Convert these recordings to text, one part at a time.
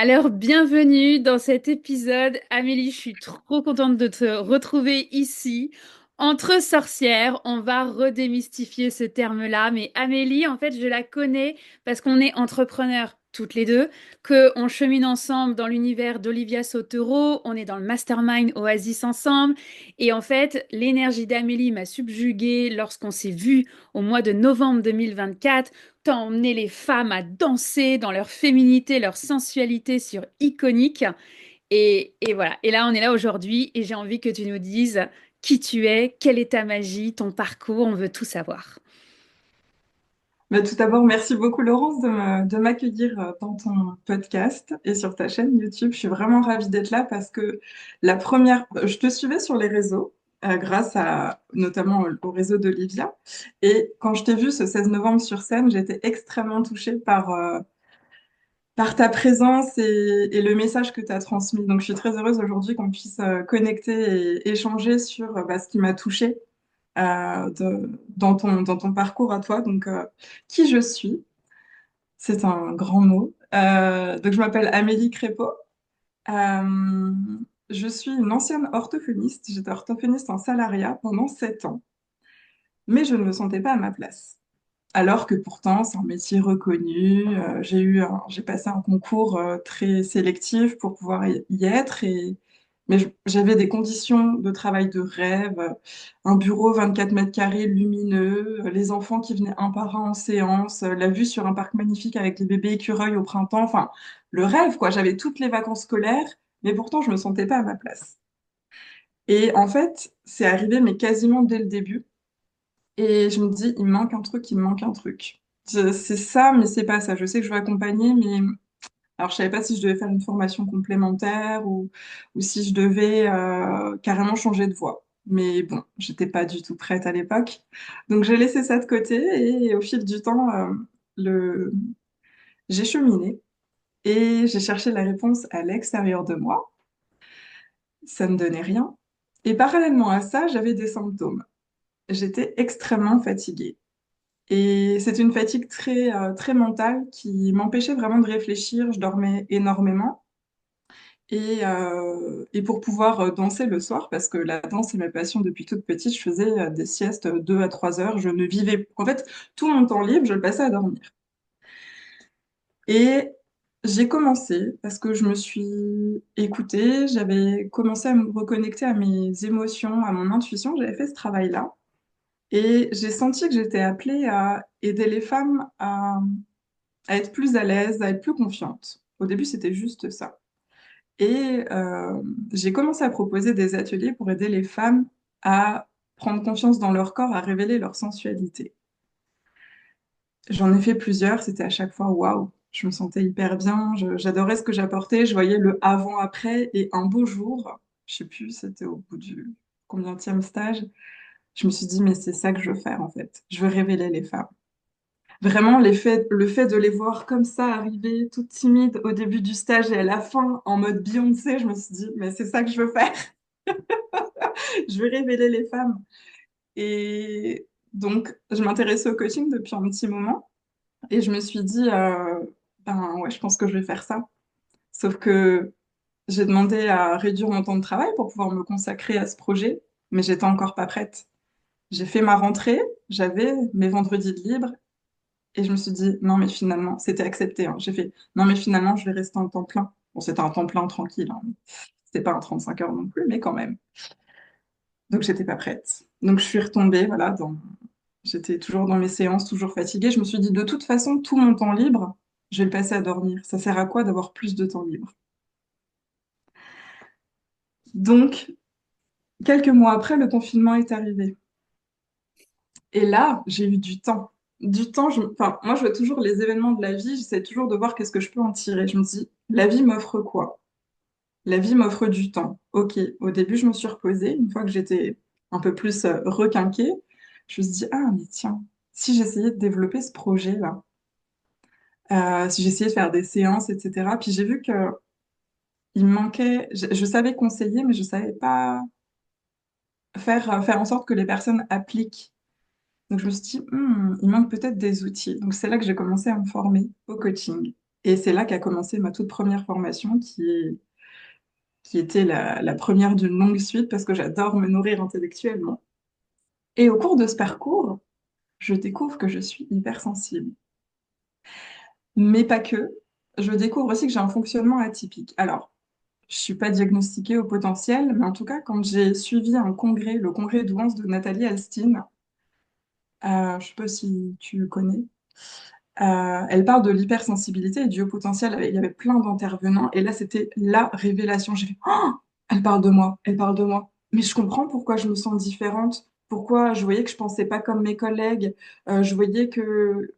Alors, bienvenue dans cet épisode. Amélie, je suis trop contente de te retrouver ici. Entre sorcières, on va redémystifier ce terme-là. Mais Amélie, en fait, je la connais parce qu'on est entrepreneurs toutes les deux, qu'on chemine ensemble dans l'univers d'Olivia Sotero, on est dans le mastermind Oasis ensemble. Et en fait, l'énergie d'Amélie m'a subjuguée lorsqu'on s'est vu au mois de novembre 2024. T'as emmené les femmes à danser dans leur féminité, leur sensualité sur Iconique. Et voilà. Et là, on est là aujourd'hui et j'ai envie que tu nous dises qui tu es, quelle est ta magie, ton parcours. On veut tout savoir. Tout d'abord, merci beaucoup Laurence de m'accueillir dans ton podcast et sur ta chaîne YouTube. Je suis vraiment ravie d'être là parce que je te suivais sur les réseaux grâce à notamment au réseau d'Olivia. Et quand je t'ai vu ce 16 novembre sur scène, j'étais extrêmement touchée par ta présence et le message que tu as transmis. Donc je suis très heureuse aujourd'hui qu'on puisse connecter et échanger sur ce qui m'a touchée dans ton parcours à toi. Donc, qui je suis, c'est un grand mot. Donc, je m'appelle Amélie Crépeau. Euh, je suis une ancienne orthophoniste. J'étais orthophoniste en salariat pendant 7 ans, mais je ne me sentais pas à ma place. Alors que pourtant, c'est un métier reconnu. J'ai passé un concours très sélectif pour pouvoir y être. Mais j'avais des conditions de travail de rêve, un bureau 24 mètres carrés lumineux, les enfants qui venaient un par un en séance, la vue sur un parc magnifique avec les bébés écureuils au printemps. Enfin, le rêve, quoi. J'avais toutes les vacances scolaires, mais pourtant, je me sentais pas à ma place. Et en fait, c'est arrivé, mais quasiment dès le début. Et je me dis, il me manque un truc, il me manque un truc. C'est ça, mais c'est pas ça. Je sais que je veux accompagner, mais alors je savais pas si je devais faire une formation complémentaire ou si je devais carrément changer de voie. Mais bon, j'étais pas du tout prête à l'époque. Donc j'ai laissé ça de côté et au fil du temps, le... j'ai cheminé et j'ai cherché la réponse à l'extérieur de moi. Ça ne donnait rien. Et parallèlement à ça, j'avais des symptômes. J'étais extrêmement fatiguée. Et c'est une fatigue très mentale qui m'empêchait vraiment de réfléchir. Je dormais énormément. Et pour pouvoir danser le soir, parce que la danse est ma passion depuis toute petite, je faisais des siestes 2 à 3 heures. Je ne vivais... En fait, tout mon temps libre, je le passais à dormir. Et j'ai commencé, parce que je me suis écoutée, j'avais commencé à me reconnecter à mes émotions, à mon intuition. J'avais fait ce travail-là. Et j'ai senti que j'étais appelée à aider les femmes à être plus à l'aise, à être plus confiantes. Au début, c'était juste ça. Et j'ai commencé à proposer des ateliers pour aider les femmes à prendre confiance dans leur corps, à révéler leur sensualité. J'en ai fait plusieurs, c'était à chaque fois waouh, je me sentais hyper bien, j'adorais ce que j'apportais, je voyais le avant-après et un beau jour, je sais plus, c'était au bout du combienième stage, je me suis dit mais c'est ça que je veux faire en fait, je veux révéler les femmes. Vraiment, le fait de les voir comme ça arriver, toutes timides au début du stage et à la fin en mode Beyoncé, je me suis dit, mais c'est ça que je veux faire. Je veux révéler les femmes. Et donc, je m'intéressais au coaching depuis un petit moment et je me suis dit, ben ouais, je pense que je vais faire ça. Sauf que j'ai demandé à réduire mon temps de travail pour pouvoir me consacrer à ce projet, mais j'étais encore pas prête. J'ai fait ma rentrée, j'avais mes vendredis de libre et je me suis dit, non, mais finalement, c'était accepté, hein. J'ai fait, non, mais finalement, je vais rester en temps plein. Bon, c'était un temps plein tranquille, hein. C'était pas un 35 heures non plus, mais quand même. Donc, j'étais pas prête. Donc, je suis retombée, voilà, j'étais toujours dans mes séances, toujours fatiguée. Je me suis dit, de toute façon, tout mon temps libre, je vais le passer à dormir. Ça sert à quoi d'avoir plus de temps libre? Donc, quelques mois après, le confinement est arrivé. Et là, j'ai eu du temps. Du temps, enfin, moi, je vois toujours les événements de la vie, j'essaie toujours de voir qu'est-ce que je peux en tirer. Je me dis, la vie m'offre quoi? La vie m'offre du temps. Ok, au début, je me suis reposée. Une fois que j'étais un peu plus requinquée, je me suis dit, ah, mais tiens, si j'essayais de développer ce projet-là, si j'essayais de faire des séances, etc. Puis j'ai vu que il me manquait, je savais conseiller, mais je savais pas faire en sorte que les personnes appliquent. Donc je me suis dit, il manque peut-être des outils. Donc c'est là que j'ai commencé à me former au coaching. Et c'est là qu'a commencé ma toute première formation, qui était la première d'une longue suite parce que j'adore me nourrir intellectuellement. Et au cours de ce parcours, je découvre que je suis hypersensible. Mais pas que. Je découvre aussi que j'ai un fonctionnement atypique. Alors, je suis pas diagnostiquée au potentiel, mais en tout cas, quand j'ai suivi un congrès, le congrès Douance de Nathalie Alstein, je sais pas si tu connais, elle parle de l'hypersensibilité et du haut potentiel. Il y avait plein d'intervenants, et là, c'était la révélation. J'ai fait, oh, elle parle de moi, elle parle de moi. Mais je comprends pourquoi je me sens différente, pourquoi je voyais que je pensais pas comme mes collègues, je voyais que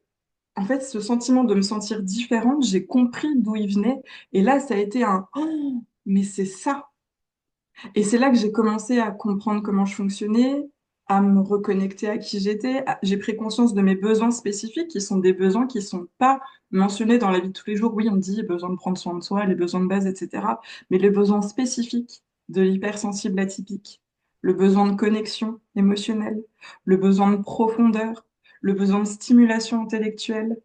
en fait, ce sentiment de me sentir différente, j'ai compris d'où il venait. Et là, ça a été un oh, mais c'est ça. Et c'est là que j'ai commencé à comprendre comment je fonctionnais, à me reconnecter à qui j'étais. J'ai pris conscience de mes besoins spécifiques, qui sont des besoins qui sont pas mentionnés dans la vie de tous les jours. Oui, on dit besoin de prendre soin de soi, les besoins de base, etc. Mais les besoins spécifiques de l'hypersensible atypique, le besoin de connexion émotionnelle, le besoin de profondeur, le besoin de stimulation intellectuelle,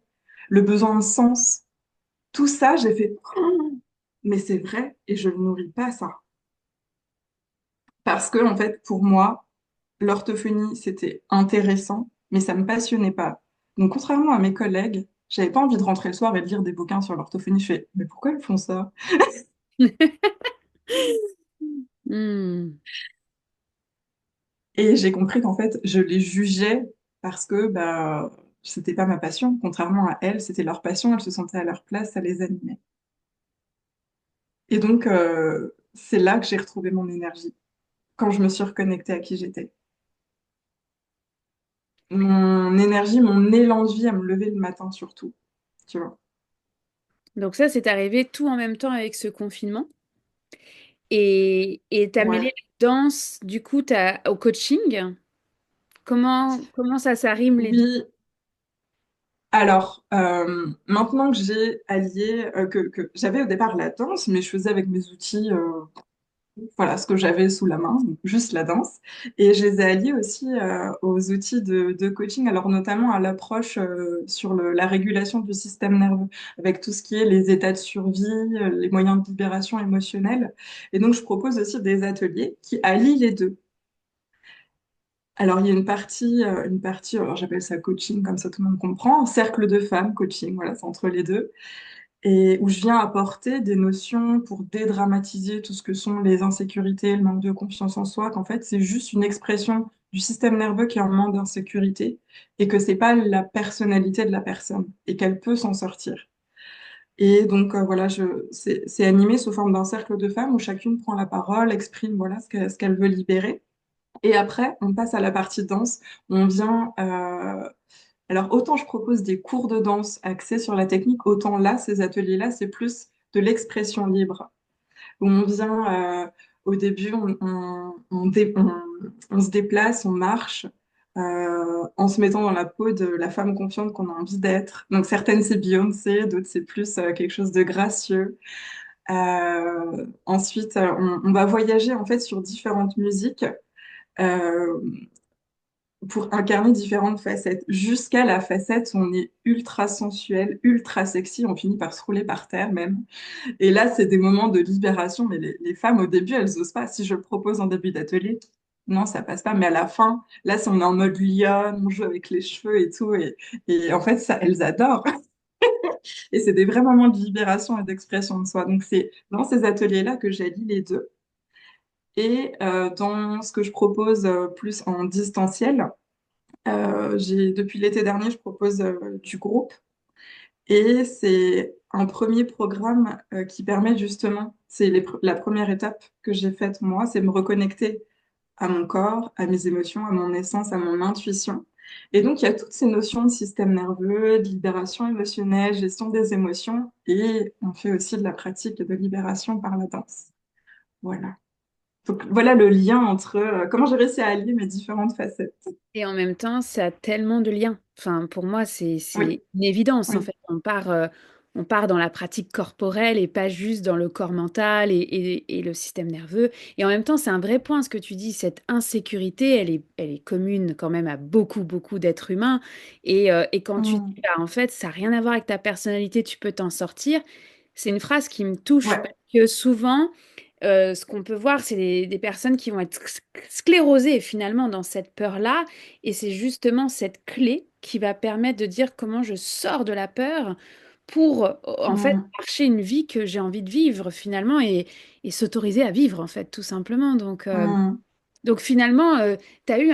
le besoin de sens. Tout ça, j'ai fait, oh, mais c'est vrai, et je ne nourris pas ça. Parce que, en fait, pour moi, l'orthophonie, c'était intéressant, mais ça me passionnait pas. Donc, contrairement à mes collègues, j'avais pas envie de rentrer le soir et de lire des bouquins sur l'orthophonie. Je fais, mais pourquoi ils font ça? Hmm. Et j'ai compris qu'en fait, je les jugeais parce que bah, c'était pas ma passion. Contrairement à elles, c'était leur passion, elles se sentaient à leur place, ça les animait. Et donc, c'est là que j'ai retrouvé mon énergie, quand je me suis reconnectée à qui j'étais. Mon énergie, mon élan de vie à me lever le matin surtout, tu vois. Donc ça, c'est arrivé tout en même temps avec ce confinement. Et t'as mêlé Ouais. la danse, du coup, au coaching. Comment ça s'arrime les deux? Oui, alors, maintenant que j'ai allié, que j'avais au départ la danse, mais je faisais avec mes outils, voilà, ce que j'avais sous la main, donc juste la danse. Et je les ai alliés aussi aux outils de coaching, alors notamment à l'approche sur la régulation du système nerveux, avec tout ce qui est les états de survie, les moyens de libération émotionnelle. Et donc, je propose aussi des ateliers qui allient les deux. Alors, il y a une partie, alors j'appelle ça coaching, comme ça tout le monde comprend, cercle de femmes, coaching, voilà, c'est entre les deux, et où je viens apporter des notions pour dédramatiser tout ce que sont les insécurités, le manque de confiance en soi, qu'en fait, c'est juste une expression du système nerveux qui est en manque d'insécurité, et que c'est pas la personnalité de la personne, et qu'elle peut s'en sortir. Et donc, voilà, c'est animé sous forme d'un cercle de femmes où chacune prend la parole, exprime, voilà, ce qu'elle veut libérer. Et après, on passe à la partie danse. On vient. Alors, autant je propose des cours de danse axés sur la technique, autant là, ces ateliers-là, c'est plus de l'expression libre. Où on vient, au début, on se déplace, on marche, en se mettant dans la peau de la femme confiante qu'on a envie d'être. Donc, certaines, c'est Beyoncé, d'autres, c'est plus quelque chose de gracieux. Ensuite, on va voyager en fait sur différentes musiques. Euh, pour incarner différentes facettes, jusqu'à la facette où on est ultra sensuel, ultra sexy, on finit par se rouler par terre même. Et là, c'est des moments de libération, mais les femmes, au début, elles osent pas. Si je le propose en début d'atelier, non, ça passe pas. Mais à la fin, là, si on est en mode lionne, on joue avec les cheveux et tout, et en fait, ça, elles adorent. Et c'est des vrais moments de libération et d'expression de soi. Donc, c'est dans ces ateliers-là que j'allie les deux. Et dans ce que je propose plus en distanciel, depuis l'été dernier, je propose du groupe, et c'est un premier programme qui permet justement, c'est la première étape que j'ai faite moi, c'est me reconnecter à mon corps, à mes émotions, à mon essence, à mon intuition. Et donc, il y a toutes ces notions de système nerveux, de libération émotionnelle, gestion des émotions, et on fait aussi de la pratique de libération par la danse. Voilà. Donc, voilà le lien entre comment j'ai réussi à allier mes différentes facettes. Et en même temps, ça a tellement de liens. Enfin, pour moi, c'est Oui, une évidence, en oui. fait. on part dans la pratique corporelle et pas juste dans le corps mental et le système nerveux. Et en même temps, c'est un vrai point ce que tu dis, cette insécurité, elle est commune quand même à beaucoup, beaucoup d'êtres humains. Et quand tu dis, Mm. bah, en fait, ça n'a rien à voir avec ta personnalité, tu peux t'en sortir, c'est une phrase qui me touche Ouais. parce que souvent, ce qu'on peut voir, c'est des personnes qui vont être sclérosées finalement dans cette peur-là. Et c'est justement cette clé qui va permettre de dire comment je sors de la peur pour en fait Mm. marcher une vie que j'ai envie de vivre finalement et s'autoriser à vivre en fait tout simplement. Mm. Donc finalement, tu as eu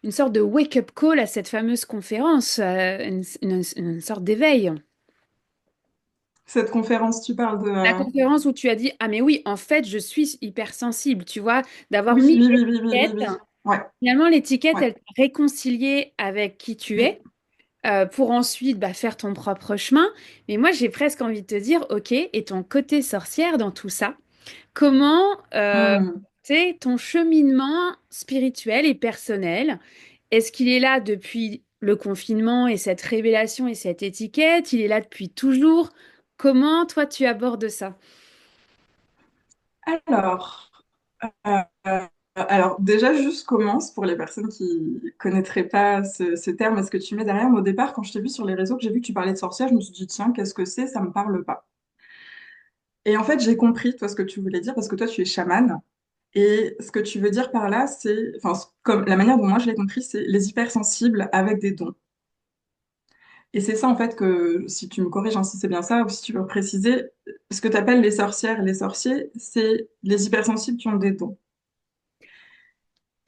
une sorte de wake-up call à cette fameuse conférence, une sorte d'éveil. Cette conférence, tu parles de... La conférence où tu as dit, ah mais oui, en fait, je suis hypersensible, tu vois, d'avoir Oui, mis oui, oui, oui, oui, oui, l'étiquette. oui. Ouais, Finalement, l'étiquette, ouais. elle t'a réconcilié avec qui tu Oui. es pour ensuite bah, faire ton propre chemin. Mais moi, j'ai presque envie de te dire, ok, et ton côté sorcière dans tout ça, comment, Mm. tu sais, ton cheminement spirituel et personnel, est-ce qu'il est là depuis le confinement et cette révélation et cette étiquette? Il est là depuis toujours? Comment, toi, tu abordes ça? Alors, alors, déjà, juste commence pour les personnes qui connaîtraient pas ce terme et ce que tu mets derrière. Moi, au départ, quand je t'ai vu sur les réseaux, que j'ai vu que tu parlais de sorcière, je me suis dit, tiens, qu'est-ce que c'est? Ça me parle pas. Et en fait, j'ai compris, toi, ce que tu voulais dire, parce que toi, tu es chamane. Et ce que tu veux dire par là, c'est, enfin, comme la manière dont moi je l'ai compris, c'est les hypersensibles avec des dons. Et c'est ça, en fait, que, si tu me corriges, hein, si c'est bien ça, ou si tu veux préciser, ce que tu appelles les sorcières et les sorciers, c'est les hypersensibles qui ont des dons.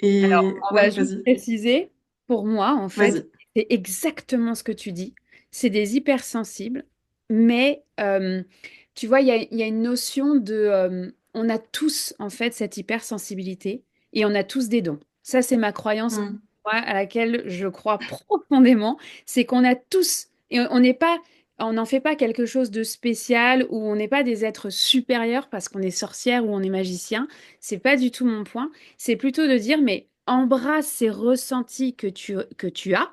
Et On va ouais, juste vas-y, préciser, pour moi, en fait, vas-y. c'est exactement ce que tu dis. C'est des hypersensibles, mais tu vois, il y a une notion de... on a tous, en fait, cette hypersensibilité et on a tous des dons. Ça, c'est ma croyance, Hmm, moi, à laquelle je crois profondément. C'est qu'on a tous, et on n'est pas... On n'en fait pas quelque chose de spécial ou on n'est pas des êtres supérieurs parce qu'on est sorcière ou on est magicien. C'est pas du tout mon point. C'est plutôt de dire, mais embrasse ces ressentis que tu as,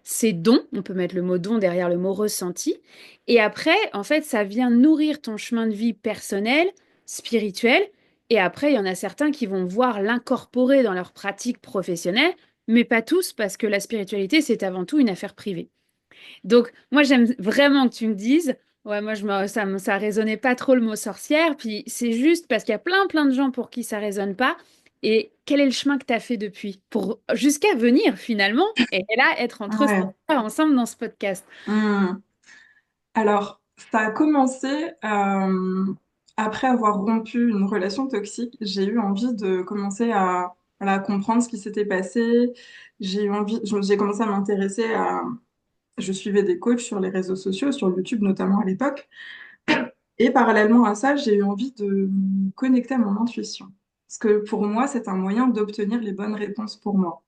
ces dons, on peut mettre le mot don derrière le mot ressenti, et après, en fait, ça vient nourrir ton chemin de vie personnel, spirituel, et après, il y en a certains qui vont voir l'incorporer dans leur pratique professionnelle, mais pas tous, parce que la spiritualité, c'est avant tout une affaire privée. Donc, moi, j'aime vraiment que tu me dises, ouais, moi, ça résonnait pas trop le mot sorcière, puis c'est juste parce qu'il y a plein, plein de gens pour qui ça résonne pas. Et quel est le chemin que tu as fait depuis pour jusqu'à venir finalement et là être entre ouais. sorcières ensemble dans ce podcast? Hmm. Alors, ça a commencé après avoir rompu une relation toxique. J'ai eu envie de commencer à voilà, comprendre ce qui s'était passé. J'ai eu envie, j'ai commencé à m'intéresser à. Je suivais des coachs sur les réseaux sociaux, sur YouTube notamment à l'époque. Et parallèlement à ça, j'ai eu envie de me connecter à mon intuition. Parce que pour moi, c'est un moyen d'obtenir les bonnes réponses pour moi.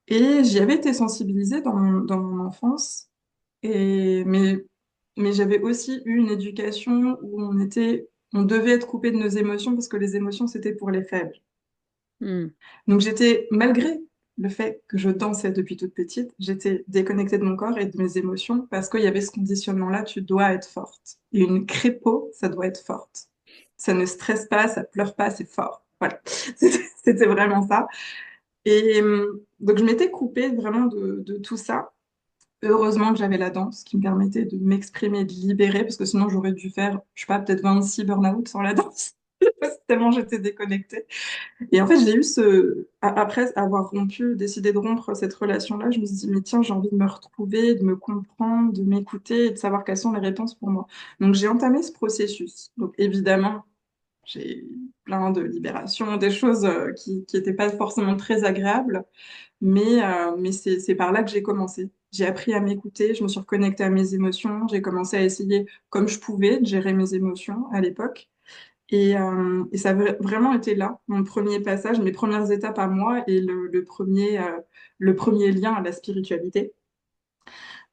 Et j'y avais été sensibilisée dans mon enfance. Mais j'avais aussi eu une éducation où on devait être coupé de nos émotions parce que les émotions, c'était pour les faibles. Hmm. Donc j'étais, malgré le fait que je dansais depuis toute petite, j'étais déconnectée de mon corps et de mes émotions parce qu'il y avait ce conditionnement-là, tu dois être forte. Et une crépeau, ça doit être forte. Ça ne stresse pas, ça pleure pas, c'est fort. Voilà, c'était vraiment ça. Et donc je m'étais coupée vraiment de tout ça. Heureusement que j'avais la danse qui me permettait de m'exprimer, de libérer, parce que sinon j'aurais dû faire, je sais pas, peut-être 26 burn-out sans la danse. Tellement j'étais déconnectée. Et en fait, j'ai eu après avoir rompu, décidé de rompre cette relation-là, je me suis dit, mais tiens, j'ai envie de me retrouver, de me comprendre, de m'écouter et de savoir quelles sont les réponses pour moi. Donc, j'ai entamé ce processus. Donc, évidemment, j'ai eu plein de libérations, des choses qui n'étaient pas forcément très agréables, mais c'est par là que j'ai commencé. J'ai appris à m'écouter, je me suis reconnectée à mes émotions, j'ai commencé à essayer, comme je pouvais, de gérer mes émotions à l'époque. Et ça a vraiment été là, mon premier passage, mes premières étapes à moi et le premier lien à la spiritualité.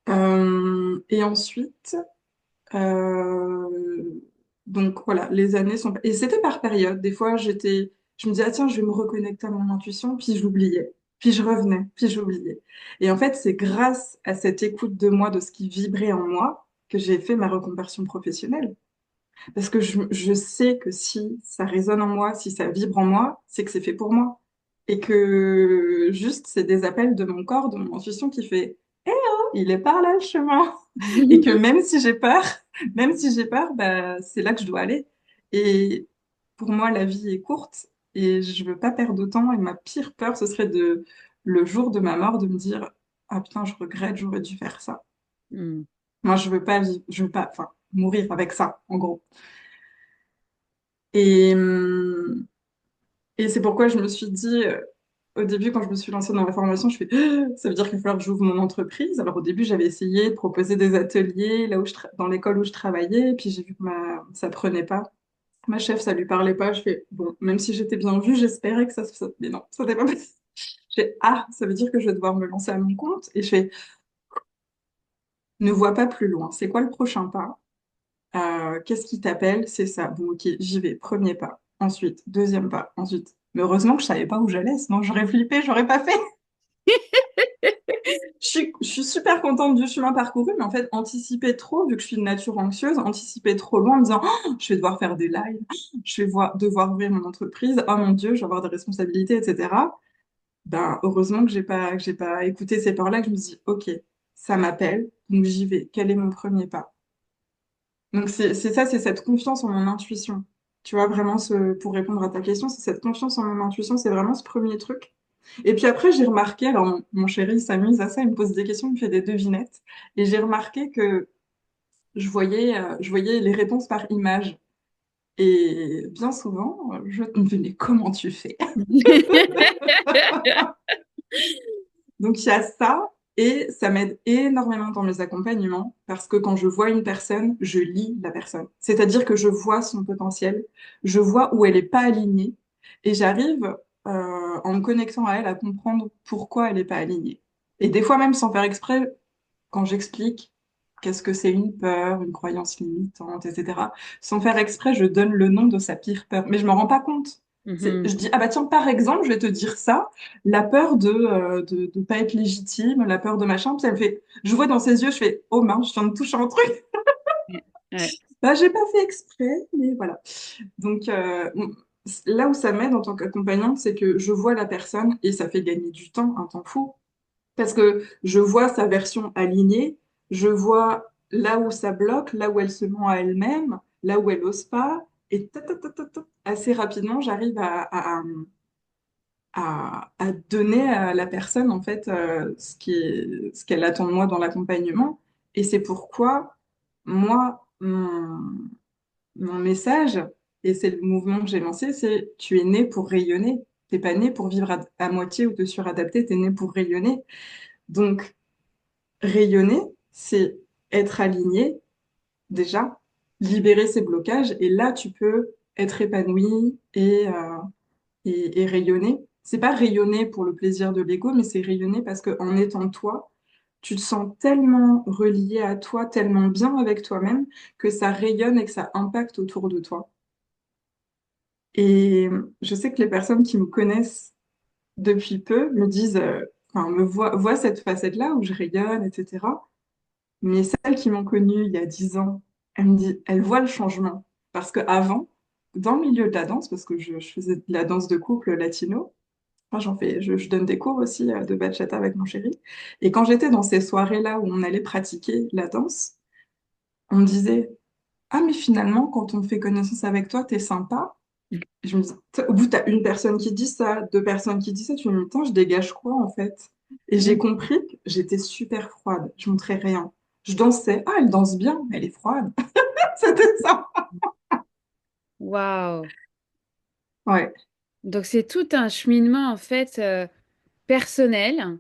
Et ensuite, euh, donc voilà, les années sont... Et c'était par période. Des fois, je me disais, ah tiens, je vais me reconnecter à mon intuition, puis j'oubliais. Puis je revenais, puis j'oubliais. Et en fait, c'est grâce à cette écoute de moi, de ce qui vibrait en moi, que j'ai fait ma reconversion professionnelle. Parce que je sais que si ça résonne en moi, si ça vibre en moi, c'est que c'est fait pour moi. Et que juste, c'est des appels de mon corps, de mon intuition qui fait, eh oh, il est par là le chemin. Et que même si j'ai peur, même si j'ai peur, bah, c'est là que je dois aller. Et pour moi, la vie est courte et je veux pas perdre de temps. Et ma pire peur, ce serait de, le jour de ma mort, de me dire, ah putain, je regrette, j'aurais dû faire ça. Hmm. Moi, je veux pas vivre, je veux pas, enfin, mourir avec ça, en gros. Et, hum, et c'est pourquoi je me suis dit, au début, quand je me suis lancée dans la formation, je fais, ah, ça veut dire qu'il va falloir que j'ouvre mon entreprise. Alors au début, j'avais essayé de proposer des ateliers là où dans l'école où je travaillais, et puis j'ai vu que ça prenait pas. Ma chef, ça lui parlait pas. Je fais, bon, même si j'étais bien vue, j'espérais que mais non, ça n'était pas passé. Je fais, ah, ça veut dire que je vais devoir me lancer à mon compte. Et je fais, ne vois pas plus loin. C'est quoi le prochain pas? Qu'est-ce qui t'appelle? C'est ça. Bon, ok, j'y vais. Premier pas. Ensuite, deuxième pas. Ensuite. Mais heureusement que je savais pas où j'allais, sinon j'aurais flippé, j'aurais pas fait. Je suis super contente du chemin parcouru, mais en fait, anticiper trop, vu que je suis de nature anxieuse, anticiper trop loin en me disant, oh, je vais devoir faire des lives, je vais devoir ouvrir mon entreprise, oh mon Dieu, je vais avoir des responsabilités, etc. Ben, heureusement que j'ai pas écouté ces peurs-là, que je me dis, ok, ça m'appelle, donc j'y vais. Quel est mon premier pas? Donc c'est ça, c'est cette confiance en mon intuition. Tu vois, vraiment, pour répondre à ta question, c'est cette confiance en mon intuition, c'est vraiment ce premier truc. Et puis après, j'ai remarqué, alors mon chéri il s'amuse à ça, il me pose des questions, il me fait des devinettes, et j'ai remarqué que je voyais les réponses par image. Et bien souvent, je me dis, mais comment tu fais? Donc il y a ça, et ça m'aide énormément dans mes accompagnements, parce que quand je vois une personne, je lis la personne. C'est-à-dire que je vois son potentiel, je vois où elle n'est pas alignée, et j'arrive, en me connectant à elle, à comprendre pourquoi elle n'est pas alignée. Et des fois même sans faire exprès, quand j'explique qu'est-ce que c'est une peur, une croyance limitante, etc., sans faire exprès, je donne le nom de sa pire peur. Mais je me rends pas compte. Mhm. Je dis, ah bah tiens, par exemple, je vais te dire ça, la peur de pas être légitime, la peur de machin, puis elle me fait, je vois dans ses yeux, je fais, oh mince, je viens de toucher un truc. Ouais. Ouais. Bah, j'ai pas fait exprès, mais voilà. Donc, là où ça m'aide en tant qu'accompagnante, c'est que je vois la personne et ça fait gagner du temps, un temps fou. Parce que je vois sa version alignée, je vois là où ça bloque, là où elle se ment à elle-même, là où elle ose pas, et assez rapidement, j'arrive à donner à la personne en fait ce qu'elle attend de moi dans l'accompagnement. Et c'est pourquoi moi, mon message, et c'est le mouvement que j'ai lancé, c'est tu es né pour rayonner. T'es pas né pour vivre à moitié ou te suradapter, t'es né pour rayonner. Donc, rayonner, c'est être aligné déjà, libérer ses blocages, et là, tu peux être épanoui et rayonner. C'est pas rayonner pour le plaisir de l'ego, mais c'est rayonner parce qu'en étant toi, tu te sens tellement relié à toi, tellement bien avec toi-même, que ça rayonne et que ça impacte autour de toi. Et je sais que les personnes qui me connaissent depuis peu me disent, enfin, voient cette facette-là où je rayonne, etc. Mais celles qui m'ont connue il y a 10 ans, elles voient le changement. Parce qu'avant, dans le milieu de la danse, parce que je faisais de la danse de couple latino, enfin, je donne des cours aussi de bachata avec mon chéri. Et quand j'étais dans ces soirées-là où on allait pratiquer la danse, on me disait, ah, mais finalement, quand on fait connaissance avec toi, t'es sympa. Et je me dis, au bout, t'as une personne qui dit ça, deux personnes qui disent ça, tu me dis, putain, je dégage quoi en fait? Et j'ai compris que j'étais super froide, je montrais rien. Je dansais, ah, elle danse bien, mais elle est froide. C'était ça. Waouh. Ouais. Donc c'est tout un cheminement en fait personnel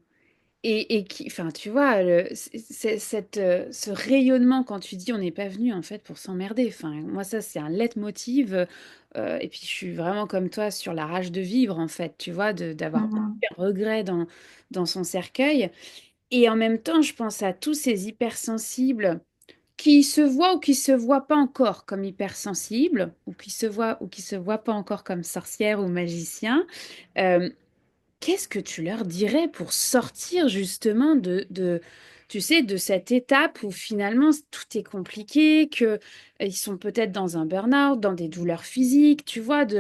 et qui, enfin tu vois, ce rayonnement quand tu dis on n'est pas venu en fait pour s'emmerder. Enfin moi ça c'est un leitmotiv et puis je suis vraiment comme toi sur la rage de vivre en fait, tu vois, d'avoir Mhm. aucun regret dans son cercueil. Et en même temps je pense à tous ces hypersensibles qui se voient ou qui se voient pas encore comme hypersensibles ou qui se voient ou qui se voient pas encore comme sorcières ou magiciens. Euh, Qu'est-ce que tu leur dirais pour sortir justement tu sais, de cette étape où finalement tout est compliqué, que ils sont peut-être dans un burn-out, dans des douleurs physiques, tu vois, tu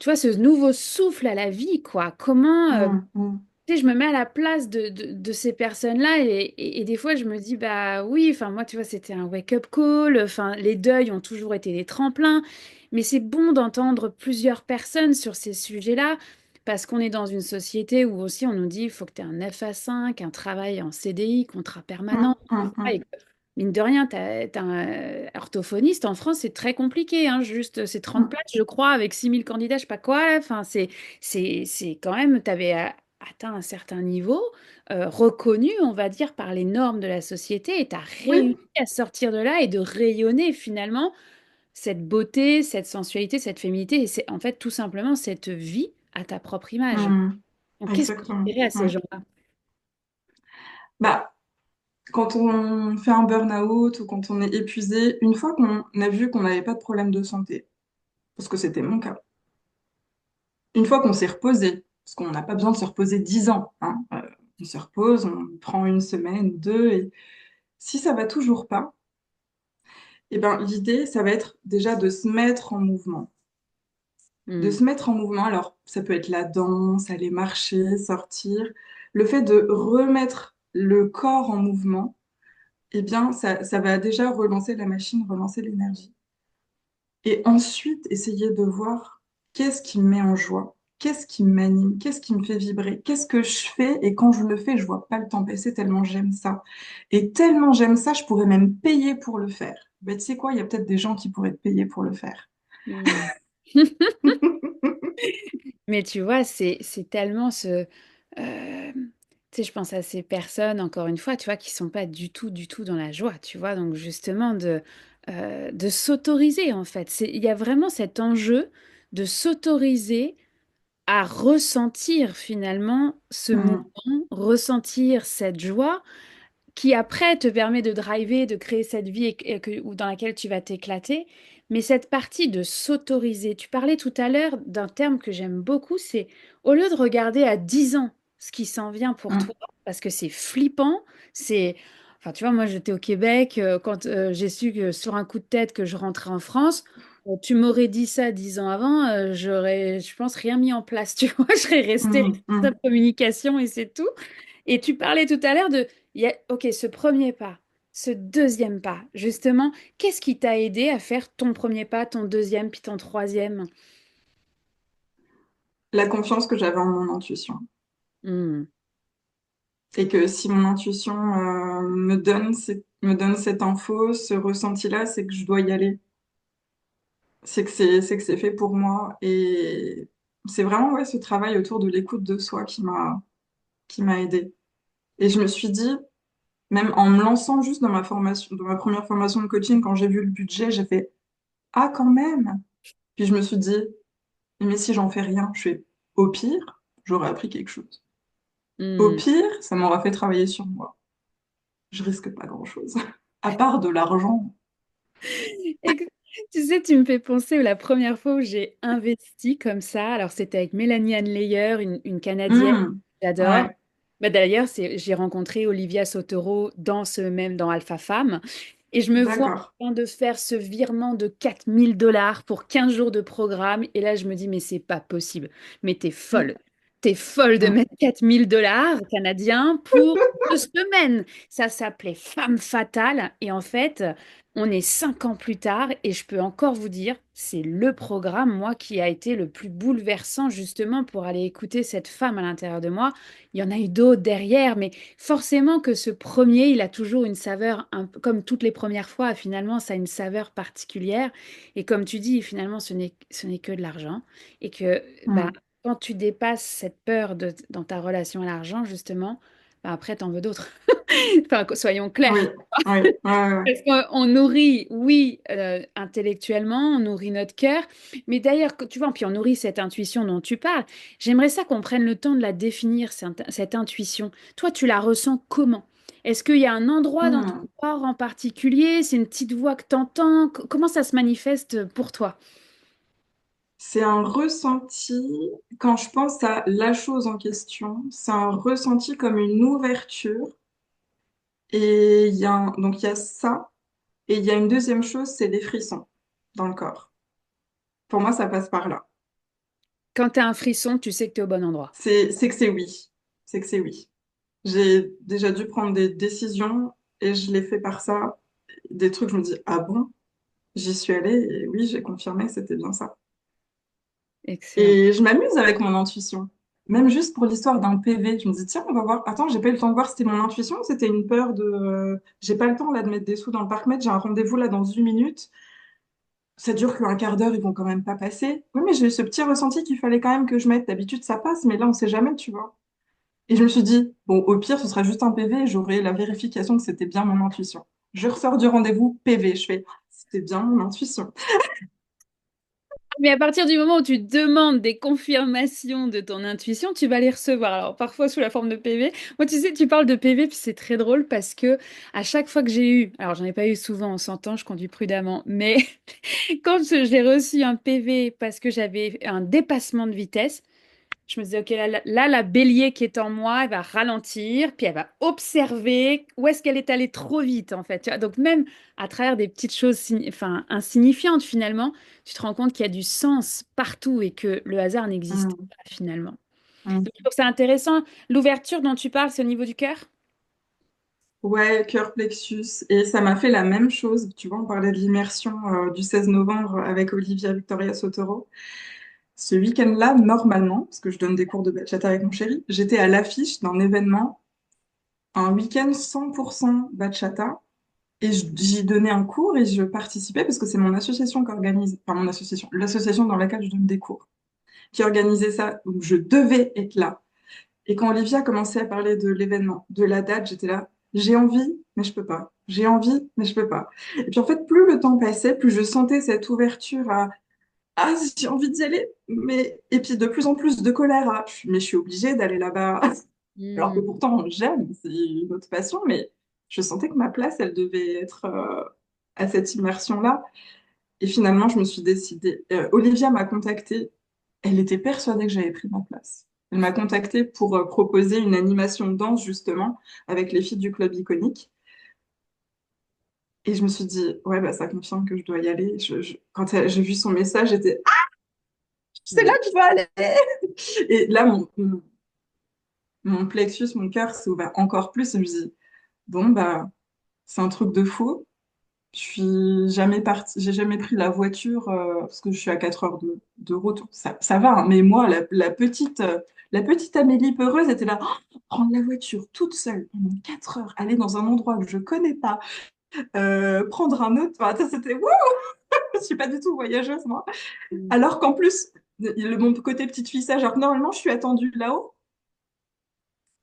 vois, ce nouveau souffle à la vie, quoi. Comment, Mm, mm, tu sais, je me mets à la place de ces personnes-là et des fois je me dis, bah oui, enfin moi, tu vois, c'était un wake-up call, enfin les deuils ont toujours été des tremplins, mais c'est bon d'entendre plusieurs personnes sur ces sujets-là parce qu'on est dans une société où aussi on nous dit, il faut que tu aies un 9 à 5, un travail en CDI, contrat permanent, mm, mm, etc. Et mm, que, mine de rien, t'as un orthophoniste en France, c'est très compliqué, hein, juste c'est 30 mm. places, je crois, avec 6000 candidats, je sais pas quoi, là. Enfin, c'est quand même, tu avais atteint un certain niveau, reconnu, on va dire, par les normes de la société, et tu as réussi Oui. à sortir de là et de rayonner finalement cette beauté, cette sensualité, cette féminité, et c'est en fait tout simplement cette vie à ta propre image. Mm. Donc, qu'est-ce que tu Exactement. dirais à ces Ouais. gens-là? Bah, quand on fait un burn-out ou quand on est épuisé, une fois qu'on a vu qu'on n'avait pas de problème de santé, parce que c'était mon cas, une fois qu'on s'est reposé, parce qu'on n'a pas besoin de se reposer 10 ans, hein, on se repose, on prend une semaine ou deux, et si ça va toujours pas, eh ben, l'idée, ça va être déjà de se mettre en mouvement. De Hmm. se mettre en mouvement, alors ça peut être la danse, aller marcher, sortir. Le fait de remettre le corps en mouvement, eh bien, ça va déjà relancer la machine, relancer l'énergie. Et ensuite, essayer de voir qu'est-ce qui me met en joie, qu'est-ce qui m'anime, qu'est-ce qui me fait vibrer, qu'est-ce que je fais et quand je le fais, je vois pas le temps passer tellement j'aime ça. Et tellement j'aime ça, je pourrais même payer pour le faire. Ben, tu sais quoi, il y a peut-être des gens qui pourraient te payer pour le faire. Hmm. Mais tu vois, c'est tellement tu sais, je pense à ces personnes, encore une fois, tu vois, qui sont pas du tout dans la joie, tu vois. Donc, justement, de s'autoriser, en fait. Il y a vraiment cet enjeu de s'autoriser à ressentir, finalement, ce Mm, mouvement, ressentir cette joie qui après te permet de driver, de créer cette vie ou dans laquelle tu vas t'éclater. Mais cette partie de s'autoriser, tu parlais tout à l'heure d'un terme que j'aime beaucoup, c'est au lieu de regarder à 10 ans ce qui s'en vient pour mm, toi, parce que c'est flippant, c'est... Enfin, tu vois, moi j'étais au Québec, quand j'ai su que sur un coup de tête que je rentrais en France, tu m'aurais dit ça 10 ans avant, j'aurais, je pense, rien mis en place, tu vois, je serais restée mm, responsable mm. communication et c'est tout. Et tu parlais tout à l'heure ok, ce premier pas, ce deuxième pas, justement, qu'est-ce qui t'a aidé à faire ton premier pas, ton deuxième, puis ton troisième? La confiance que j'avais en mon intuition. Hmm. Et que si mon intuition me donne cette info, ce ressenti-là, c'est que je dois y aller. C'est que c'est fait pour moi. Et c'est vraiment ouais, ce travail autour de l'écoute de soi qui m'a aidée. Et je me suis dit, même en me lançant juste dans ma formation, dans ma première formation de coaching, quand j'ai vu le budget, j'ai fait, ah, quand même. Puis je me suis dit, mais si j'en fais rien, je fais au pire, j'aurais appris quelque chose. Au Hmm. pire, ça m'aura fait travailler sur moi. Je risque pas grand-chose. À part de l'argent. Et tu sais, tu me fais penser la première fois où j'ai investi comme ça. Alors, c'était avec Mélanie Anne Leyer, une Canadienne que j'adore. Ouais, Bah, d'ailleurs, j'ai rencontré Olivia Sotero dans Alpha Femme. Et je me vois d'accord. en train de faire ce virement de 4000 $ pour 15 jours de programme. Et là, je me dis, mais c'est pas possible. Mais t'es folle. T'es folle de Mm. mettre 4000 $ canadiens pour 2 semaines. Ça s'appelait Femme Fatale. Et en fait, on est 5 ans plus tard. Et je peux encore vous dire, c'est le programme, moi, qui a été le plus bouleversant, justement, pour aller écouter cette femme à l'intérieur de moi. Il y en a eu d'autres derrière, mais forcément que ce premier, il a toujours une saveur, un peu comme toutes les premières fois, finalement, ça a une saveur particulière. Et comme tu dis, finalement, ce n'est que de l'argent. Et que bah, Mm. quand tu dépasses cette peur dans ta relation à l'argent, justement, bah, après, t'en veux d'autres. Enfin, soyons Oui, clairs. oui, ouais, ouais. Parce qu'on nourrit, oui, intellectuellement, on nourrit notre cœur, mais d'ailleurs, tu vois, puis on nourrit cette intuition dont tu parles. J'aimerais ça qu'on prenne le temps de la définir, cette intuition. Toi, tu la ressens comment? Est-ce qu'il y a un endroit dans ton Mm. corps en particulier? C'est une petite voix que tu entends? Comment ça se manifeste pour toi? C'est un ressenti, quand je pense à la chose en question, c'est un ressenti comme une ouverture Et donc il y a ça. Et il y a une deuxième chose, c'est les frissons dans le corps. Pour moi, ça passe par là. Quand tu as un frisson, tu sais que tu es au bon endroit. C'est que c'est oui. C'est que c'est oui. J'ai déjà dû prendre des décisions et je l'ai fait par ça. Des trucs, je me dis, ah bon? J'y suis allée et oui, j'ai confirmé que c'était bien ça. Excellent. Et je m'amuse avec mon intuition. Même juste pour l'histoire d'un PV, je me dis, tiens, on va voir. Attends, j'ai pas eu le temps de voir si c'était mon intuition ou c'était une peur de. J'ai pas le temps là de mettre des sous dans le parc j'ai un rendez-vous là dans 1 minute. Ça dure qu'un quart d'heure, ils vont quand même pas passer. Oui, mais j'ai eu ce petit ressenti qu'il fallait quand même que je mette. D'habitude, ça passe, mais là, on sait jamais, tu vois. Et je me suis dit, bon, au pire, ce sera juste un PV et j'aurai la vérification que c'était bien mon intuition. Je ressors du rendez-vous, PV, je fais, c'était bien mon intuition. Mais à partir du moment où tu demandes des confirmations de ton intuition, tu vas les recevoir. Alors parfois sous la forme de PV. Moi, tu sais, tu parles de PV, puis c'est très drôle parce que à chaque fois que j'ai eu, alors j'en ai pas eu souvent, on s'entend, je conduis prudemment, mais quand j'ai reçu un PV parce que j'avais un dépassement de vitesse, je me disais, OK, la bélier qui est en moi, elle va ralentir, puis elle va observer où est-ce qu'elle est allée trop vite, en fait. Tu vois. Donc, même à travers des petites choses enfin, insignifiantes, finalement, tu te rends compte qu'il y a du sens partout et que le hasard n'existe Hum, pas, finalement. hum. Donc, je trouve ça intéressant. L'ouverture dont tu parles, c'est au niveau du cœur? Ouais, cœur plexus. Et ça m'a fait la même chose. Tu vois, on parlait de l'immersion du 16 novembre avec Olivia Victoria Sotoro. Ce week-end-là, normalement, parce que je donne des cours de bachata avec mon chéri, j'étais à l'affiche d'un événement, un week-end 100% bachata. Et j'y donnais un cours et je participais parce que c'est mon association qui organise, enfin mon association, l'association dans laquelle je donne des cours, qui organisait ça. Donc je devais être là. Et quand Olivia a commencé à parler de l'événement, de la date, j'étais là. J'ai envie, mais je peux pas. J'ai envie, mais je peux pas. Et puis en fait, plus le temps passait, plus je sentais cette ouverture à ah, j'ai envie d'y aller, mais et puis de plus en plus de colère à mais je suis obligée d'aller là-bas. Alors que Hmm. pourtant j'aime, c'est une autre passion, mais je sentais que ma place, elle devait être à cette immersion-là. Et finalement, je me suis décidée. Olivia m'a contactée. Elle était persuadée que j'avais pris ma place. Elle m'a contactée pour proposer une animation de danse, justement, avec les filles du club iconique. Et je me suis dit, ouais, bah, ça confirme que je dois y aller. Quand j'ai vu son message, j'étais, ah, c'est là Ouais. que je veux aller! Et là, mon plexus, mon cœur s'est ouvert encore plus. Et je me dis, bon, bah, c'est un truc de fou. Je suis jamais partie, j'ai jamais pris la voiture parce que je suis à 4 heures de route. Ça va, hein, mais moi, la petite Amélie peureuse était là. Oh, prendre la voiture toute seule pendant 4 heures, aller dans un endroit que je connais pas, prendre un autre. Enfin, ça, c'était wouh. Je suis pas du tout voyageuse, moi. Hmm. Alors qu'en plus, mon côté petite fille sage, alors que normalement, je suis attendue là-haut.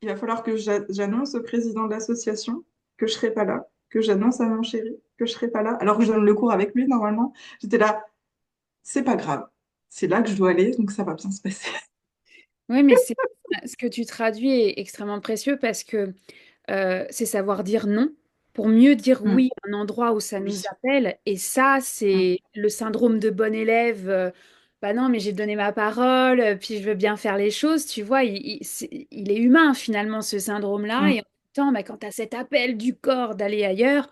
Il va falloir que j'annonce au président de l'association que je serai pas là, que j'annonce à mon chéri que je serai pas là, alors que je donne le cours avec lui normalement. J'étais là, c'est pas grave, c'est là que je dois aller, donc ça va bien se passer. Oui, mais ce que tu traduis est extrêmement précieux parce que c'est savoir dire non pour mieux dire Mm. oui à un endroit où ça nous Oui. appelle. Et ça, Mm. c'est le syndrome de bon élève. Bah non, mais j'ai donné ma parole, puis je veux bien faire les choses. Tu vois, il est humain finalement, ce syndrome-là. Et en Mm. même temps, bah, quand tu as cet appel du corps d'aller ailleurs,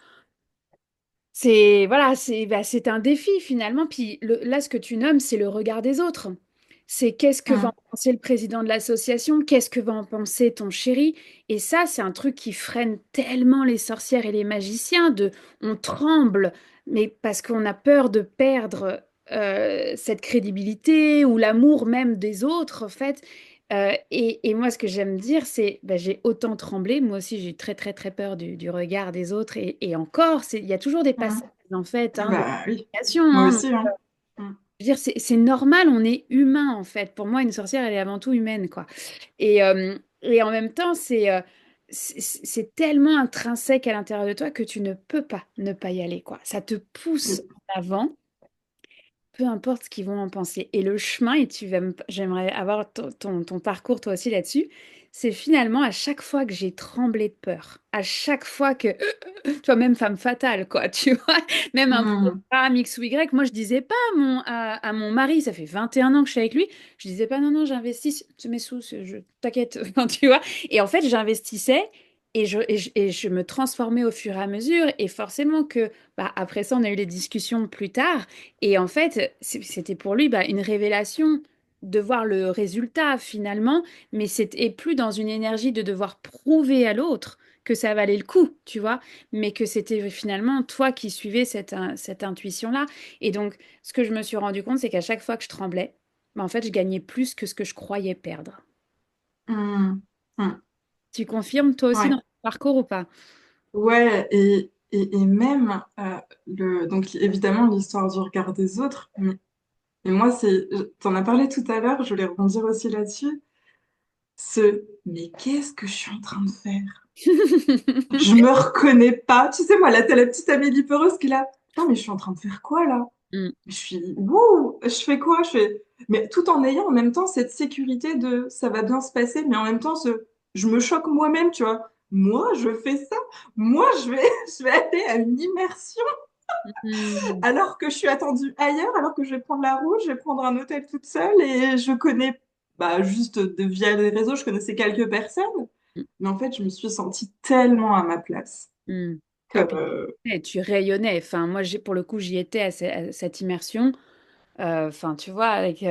c'est voilà, c'est un défi finalement. Puis là, ce que tu nommes, c'est le regard des autres. C'est qu'est-ce que va Mm. en penser le président de l'association, qu'est-ce que va en penser ton chéri. Et ça, c'est un truc qui freine tellement les sorcières et les magiciens. On tremble, mais parce qu'on a peur de perdre cette crédibilité ou l'amour même des autres, en fait. Et moi, ce que j'aime dire, c'est, ben, j'ai autant tremblé. Moi aussi, j'ai très, très, très peur du regard des autres. Et encore, il y a toujours des Mm. passages, en fait, hein, de Bah oui, communication, moi hein. aussi, hein. Mm. Je veux dire, c'est normal, on est humain, en fait. Pour moi, une sorcière, elle est avant tout humaine, quoi. Et en même temps, c'est tellement intrinsèque à l'intérieur de toi que tu ne peux pas ne pas y aller, quoi. Ça te pousse Oui. en avant peu importe ce qu'ils vont en penser. Et le chemin, et j'aimerais avoir ton parcours toi aussi là-dessus, c'est finalement à chaque fois que j'ai tremblé de peur, à chaque fois que, tu vois, même femme fatale, quoi, tu vois, même un Mm. programme X ou Y, moi je disais pas à mon mari, ça fait 21 ans que je suis avec lui, je disais pas non, non, j'investis mes sous, t'inquiète, enfin, tu vois. Et en fait, j'investissais. et je me transformais au fur et à mesure. Et forcément que, bah, après ça, on a eu les discussions plus tard. Et en fait, c'était pour lui bah, une révélation de voir le résultat finalement. Mais c'était plus dans une énergie de devoir prouver à l'autre que ça valait le coup, tu vois. Mais que c'était finalement toi qui suivais cette intuition-là. Et donc, ce que je me suis rendu compte, c'est qu'à chaque fois que je tremblais, bah, en fait, je gagnais plus que ce que je croyais perdre. Hum, hum. Tu confirmes toi aussi dans Ouais, ton parcours ou pas? ouais, et même, donc évidemment, l'histoire du regard des autres, mais moi, t'en as parlé tout à l'heure, je voulais rebondir aussi là-dessus, mais qu'est-ce que je suis en train de faire? Je me reconnais pas. Tu sais, moi, là, t'as la petite Amélie Peureuse qui est là. Putain, mais je suis en train de faire quoi, là? Mm, Je suis, wouh, je fais quoi? Mais tout en ayant en même temps cette sécurité de ça va bien se passer, mais en même temps, je me choque moi-même, tu vois. Moi, je fais ça. Moi, je vais aller à une immersion mm, alors que je suis attendue ailleurs, alors que je vais prendre la route, je vais prendre un hôtel toute seule et je connais, bah, juste via les réseaux, je connaissais quelques personnes. Mais en fait, je me suis sentie tellement à ma place mm. que, Ah, puis, tu rayonnais. Enfin, moi, pour le coup, j'y étais à cette immersion. Enfin, tu vois, avec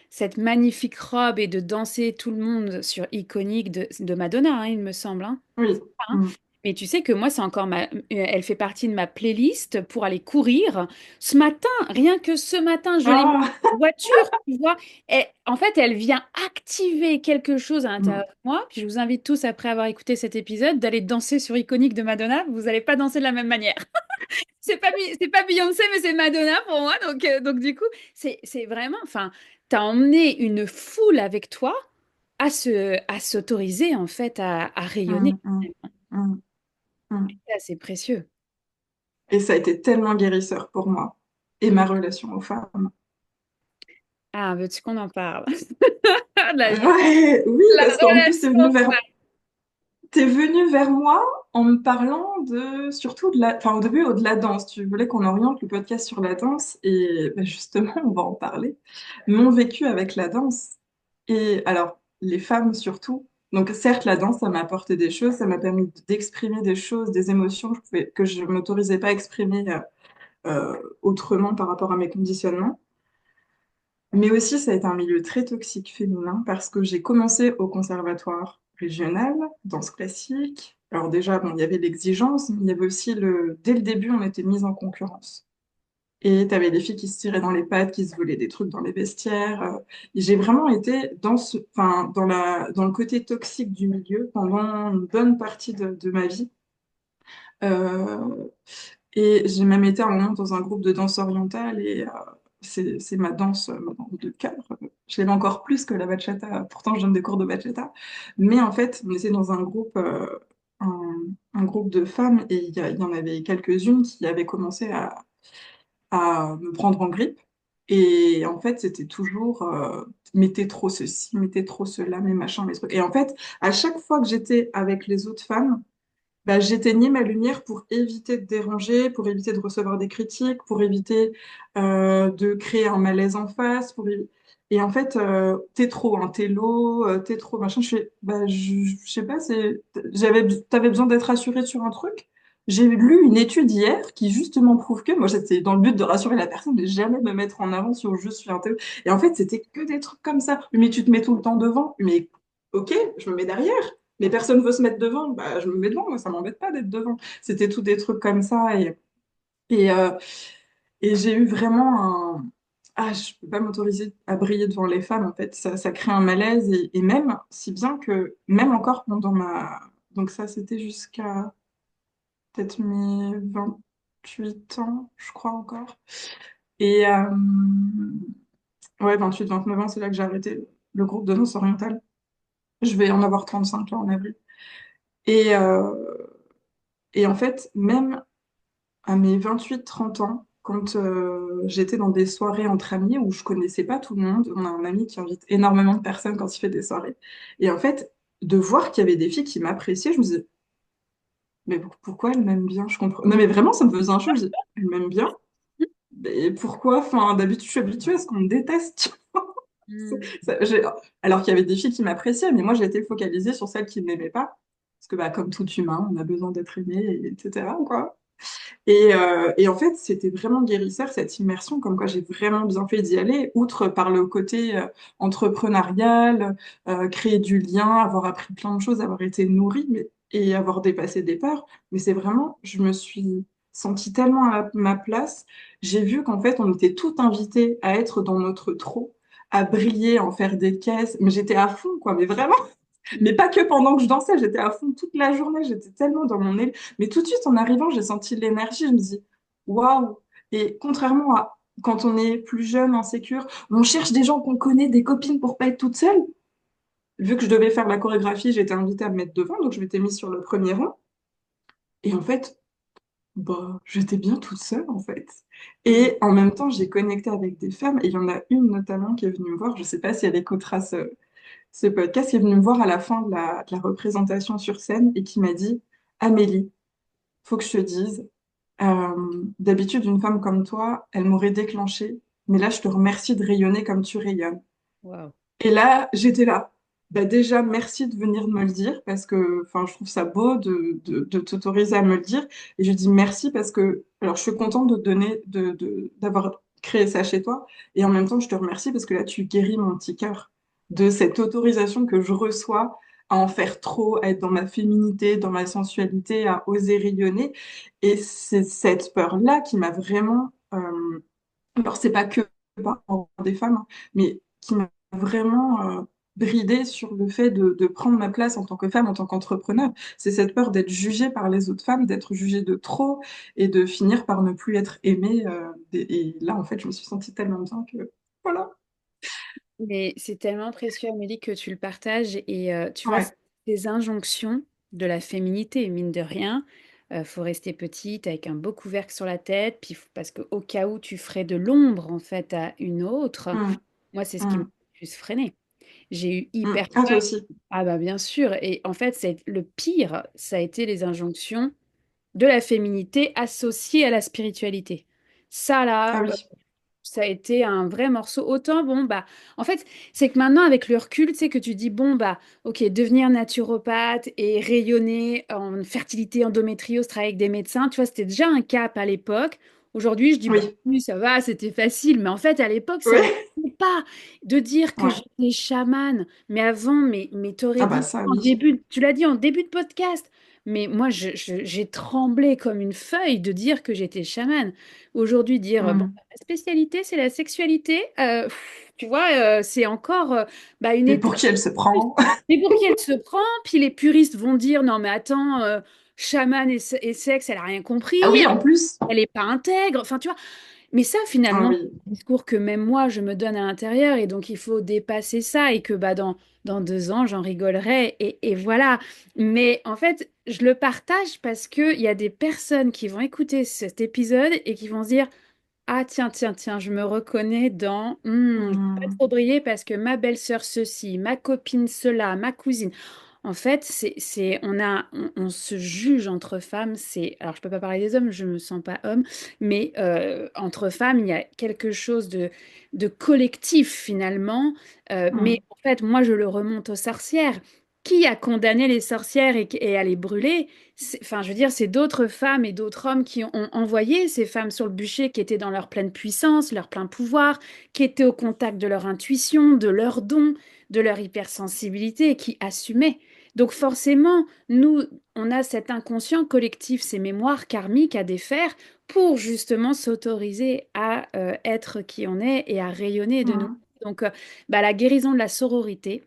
cette magnifique robe et de danser tout le monde sur Iconique de Madonna, hein, il me semble. oui. Hein. Mm. Mais tu sais que moi, c'est encore elle fait partie de ma playlist pour aller courir. Ce matin, rien que ce matin, je l'ai mis Ah! en voiture, tu vois. Et, en fait, elle vient activer quelque chose à l'intérieur Mm. de moi. Puis je vous invite tous, après avoir écouté cet épisode, d'aller danser sur Iconique de Madonna. Vous n'allez pas danser de la même manière. C'est pas Beyoncé, mais c'est Madonna pour moi. Donc du coup, c'est vraiment, enfin, t'as emmené une foule avec toi à s'autoriser, en fait, à rayonner. Mm, mm, mm, mm. C'est assez précieux. Et ça a été tellement guérisseur pour moi et ma relation aux femmes. Ah, veux-tu qu'on en parle? La, Ouais, oui, la parce qu'en plus, relation. t'es venu vers moi en me parlant surtout enfin, au début, de la danse. Tu voulais qu'on oriente le podcast sur la danse et ben, justement, on va en parler. Mon vécu avec la danse. Et alors, les femmes surtout. Donc, certes, la danse, ça m'a apporté des choses, ça m'a permis d'exprimer des choses, des émotions que je m'autorisais pas à exprimer autrement par rapport à mes conditionnements. Mais aussi, ça a été un milieu très toxique féminin parce que j'ai commencé au conservatoire régional, danse classique. Alors déjà, bon, il y avait l'exigence, mais il y avait aussi dès le début, on était mis en concurrence. Et t'avais des filles qui se tiraient dans les pattes, qui se volaient des trucs dans les vestiaires. Et j'ai vraiment été enfin, dans le côté toxique du milieu pendant une bonne partie de ma vie. Euh, et j'ai même été à un moment dans un groupe de danse orientale et c'est ma danse de cœur. Je l'aime encore plus que la bachata. Pourtant, je donne des cours de bachata. Mais en fait, on était dans un groupe, un, un groupe de femmes et il y en avait quelques-unes qui avaient commencé à me prendre en grippe. Et en fait, c'était toujours mettez trop ceci, mettez trop cela, mes machins, mes trucs. Et en fait, à chaque fois que j'étais avec les autres femmes, bah, j'éteignais ma lumière pour éviter de déranger, pour éviter de recevoir des critiques, pour éviter de créer un malaise en face. Et en fait, t'es trop un télo, t'es trop machin. Je sais pas, t'avais besoin d'être rassurée sur un truc. J'ai lu une étude hier qui justement prouve que, moi j'étais dans le but de rassurer la personne, de jamais me mettre en avant sur je suis un télo. Et en fait, c'était que des trucs comme ça. Mais tu te mets tout le temps devant. Mais ok, je me mets derrière. Mais personne veut se mettre devant, bah, je me mets devant, moi, ça m'embête pas d'être devant. C'était tout des trucs comme ça. Et, euh, et j'ai eu vraiment un... Ah, je peux pas m'autoriser à briller devant les femmes, en fait. Ça crée un malaise. Et même, si bien que, même encore pendant ma... Donc ça, c'était jusqu'à peut-être mes 28 ans, je crois encore. Et ouais, 28, 29 ans, c'est là que j'ai arrêté le groupe de danse orientale. Je vais en avoir 35 là en avril. Et, euh, et en fait, même à mes 28 30 ans, quand j'étais dans des soirées entre amis où je connaissais pas tout le monde, on a un ami qui invite énormément de personnes quand il fait des soirées. Et en fait, de voir qu'il y avait des filles qui m'appréciaient, je me disais, mais pourquoi elles m'aiment bien? Je comprends. Non, mais vraiment, ça me faisait un choc. Je dis, elles m'aiment bien? Mais pourquoi? Enfin, d'habitude, je suis habituée à ce qu'on me déteste. Mm. Ça- j'ai- Alors qu'il y avait des filles qui m'appréciaient, mais moi, j'étais focalisée sur celles qui ne m'aimaient pas. parce que bah, comme tout humain, on a besoin d'être aimé, etc., quoi. Et en fait, c'était vraiment guérisseur cette immersion, comme quoi j'ai vraiment bien fait d'y aller, outre par le côté entrepreneurial, créer du lien, avoir appris plein de choses, avoir été nourrie et avoir dépassé des peurs. Mais c'est vraiment, je me suis sentie tellement à ma place. J'ai vu qu'en fait, on était toutes invitées à être dans notre trou, à briller, en faire des caisses. Mais j'étais à fond, quoi. Mais vraiment. Mais pas que pendant que je dansais, j'étais à fond toute la journée, j'étais tellement dans mon élan. Mais tout de suite, en arrivant, j'ai senti l'énergie, je me dis, waouh! Et contrairement à quand on est plus jeune, insécure, on cherche des gens qu'on connaît, des copines pour pas être toute seule. Vu que je devais faire la chorégraphie, j'étais invitée à me mettre devant, donc je m'étais mise sur le premier rang. Et en fait, bah, j'étais bien toute seule, en fait. Mm. Et en même temps, j'ai connecté avec des femmes, et il y en a une notamment qui est venue me voir, je sais pas si elle écoutera ce podcast, qui est venu me voir à la fin de la représentation sur scène et qui m'a dit, Amélie, faut que je te dise, d'habitude, une femme comme toi, elle m'aurait déclenché, mais là, je te remercie de rayonner comme tu rayonnes. Waouh. Et là, j'étais là. Bah déjà, merci de venir me le dire parce que enfin, je trouve ça beau de t'autoriser à me le dire. Et je dis merci parce que alors, je suis contente de te donner, d'avoir créé ça chez toi. Et en même temps, je te remercie parce que là, tu guéris mon petit cœur de cette autorisation que je reçois à en faire trop, à être dans ma féminité, dans ma sensualité, à oser rayonner. Et c'est cette peur-là qui m'a vraiment alors, c'est pas que par rapport des femmes, hein, mais qui m'a vraiment bridée sur le fait de prendre ma place en tant que femme, en tant qu'entrepreneur. C'est cette peur d'être jugée par les autres femmes, d'être jugée de trop et de finir par ne plus être aimée. Et là, en fait, je me suis sentie tellement bien que voilà. Mais c'est tellement précieux, Amélie, que tu le partages. Et tu vois, Ouais. ces injonctions de la féminité, mine de rien, faut rester petite avec un beau couvercle sur la tête, puis parce qu'au cas où tu ferais de l'ombre, en fait, à une autre, Mm, moi, c'est ce qui m'a mm, le plus freiné. J'ai eu mm. hyper Ah, toi peur. aussi. Ah bah bien sûr. Et en fait, c'est le pire, ça a été les injonctions de la féminité associée à la spiritualité. Ça, Ah là, oui. ça a été un vrai morceau. Autant, bon, bah, en fait, c'est que maintenant, avec le recul, tu sais, que tu dis, bon, bah, ok, devenir naturopathe et rayonner en fertilité, endométriose, travailler avec des médecins, tu vois, c'était déjà un cap à l'époque. Aujourd'hui, je dis, bah, Oui. oui, ça va, c'était facile. Mais en fait, à l'époque, ça Oui. n'existait pas de dire que Ouais. j'étais chamane. Mais avant, mais t'aurais Ah bah dit ça, en oui. début, tu l'as dit en début de podcast. Mais moi, j'ai tremblé comme une feuille de dire que j'étais chamane. Aujourd'hui, dire, bon, Mm. la spécialité, c'est la sexualité. Tu vois, c'est encore bah, une Mais pour étape. qui elle se prend? Mais pour qui elle se prend? Puis les puristes vont dire, non, mais attends, chaman et sexe, elle a rien compris, Ah oui, en plus. elle est pas intègre. Enfin, tu vois. Mais ça, Ah finalement, oui. c'est un discours que même moi, je me donne à l'intérieur. Et donc, il faut dépasser ça. Et que bah, dans 2 ans, j'en rigolerai. Et voilà. Mais en fait, je le partage parce qu'il y a des personnes qui vont écouter cet épisode et qui vont se dire, ah tiens, tiens, tiens, je me reconnais dans je vais pas Mm. trop briller parce que ma belle-sœur ceci, ma copine cela, ma cousine. En fait, on se juge entre femmes. Alors, je peux pas parler des hommes, je me sens pas homme, mais entre femmes, il y a quelque chose de collectif finalement. Mais Mm. en fait, moi, je le remonte aux sorcières. Qui a condamné les sorcières et à les brûler? Enfin, je veux dire, c'est d'autres femmes et d'autres hommes qui ont envoyé ces femmes sur le bûcher, qui étaient dans leur pleine puissance, leur plein pouvoir, qui étaient au contact de leur intuition, de leurs dons, de leur hypersensibilité, et qui assumaient. Donc forcément, nous, on a cet inconscient collectif, ces mémoires karmiques à défaire pour justement s'autoriser à être qui on est et à rayonner de nous. Mm. Donc, bah, la guérison de la sororité,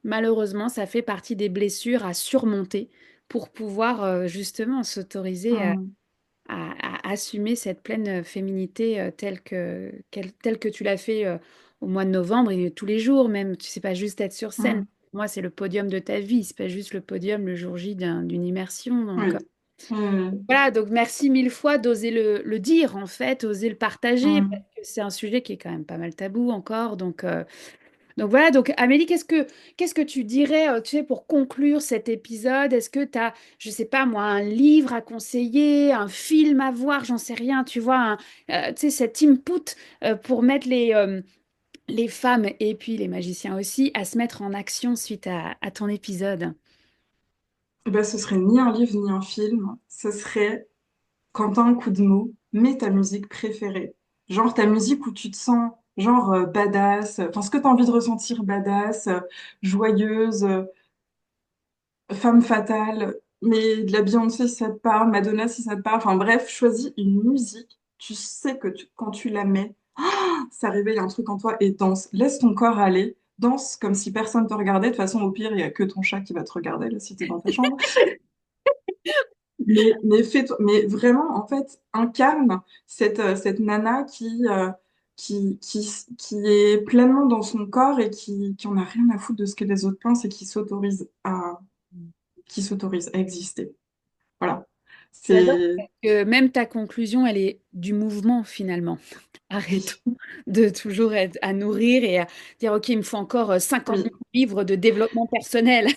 malheureusement, ça fait partie des blessures à surmonter pour pouvoir justement s'autoriser Mm. à assumer cette pleine féminité telle que tu l'as fait au mois de novembre et tous les jours même. Tu sais pas juste être sur scène. Mm. Moi, c'est le podium de ta vie. C'est pas juste le podium le jour J d'une immersion. Donc Oui. Mm. voilà. Donc merci mille fois d'oser le dire en fait, oser le partager parce Mm. que c'est un sujet qui est quand même pas mal tabou encore. Donc voilà, donc Amélie, qu'est-ce que tu dirais, tu sais, pour conclure cet épisode? Est-ce que tu as, je sais pas moi, un livre à conseiller, un film à voir, j'en sais rien, tu vois, tu sais, cet input pour mettre les femmes et puis les magiciens aussi à se mettre en action suite à ton épisode? Eh ben, ce serait ni un livre ni un film. Ce serait, quand t'as un coup de mou, mets ta musique préférée. Genre ta musique où tu te sens genre badass, enfin ce que t'as envie de ressentir, badass, joyeuse, femme fatale, mais de la Beyoncé si ça te parle, Madonna si ça te parle, enfin bref, choisis une musique. Tu sais que quand tu la mets, ça réveille un truc en toi et danse. Laisse ton corps aller. Danse comme si personne te regardait. De toute façon, au pire, il y a que ton chat qui va te regarder là, si t'es dans ta chambre. Mais vraiment, en fait, incarne cette nana qui est pleinement dans son corps et qui en a rien à foutre de ce que les autres pensent et qui s'autorise à exister. Voilà. J'adore C'est, que même ta conclusion, elle est du mouvement finalement. Arrêtons oui, de toujours être à nourrir et à dire, OK, il me faut encore 50 oui. 000 livres de développement personnel.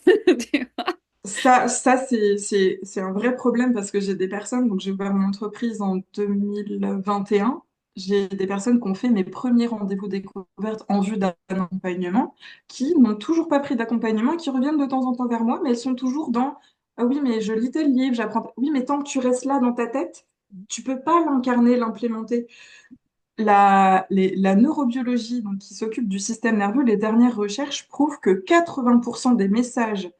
Tu vois. Ça, c'est un vrai problème parce que j'ai des personnes, donc j'ai ouvert mon entreprise en 2021. J'ai des personnes qui ont fait mes premiers rendez-vous découvertes en vue d'un accompagnement, qui n'ont toujours pas pris d'accompagnement, qui reviennent de temps en temps vers moi, mais elles sont toujours dans ah oui, mais je lis tel livre, j'apprends. Oui, mais tant que tu restes là dans ta tête, tu peux pas l'incarner, l'implémenter. La neurobiologie, donc, qui s'occupe du système nerveux, les dernières recherches prouvent que 80% des messages